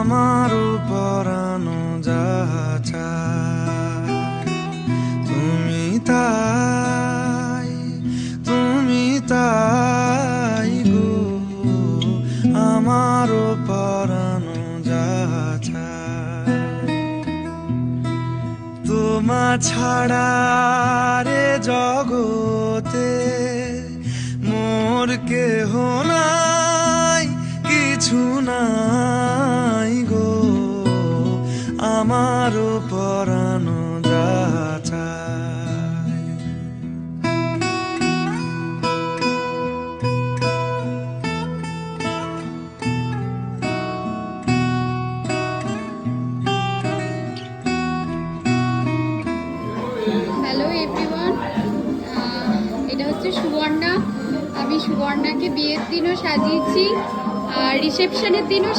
আমারও পরানো যাহা চায় তুমি তাই গো, আমারও পরানো যাহা চায়। তোমা ছাড়া রে জগতে মোর কেহ নাই, কিছু নাই গো, আমারও পরানো যাহা চায়। হ্যালো এভরিওয়ান, এটা হচ্ছে সুবর্ণা। আমি সুবর্ণাকে বিয়ের দিনও সাজিয়েছি আর রিসেপশনের দিনও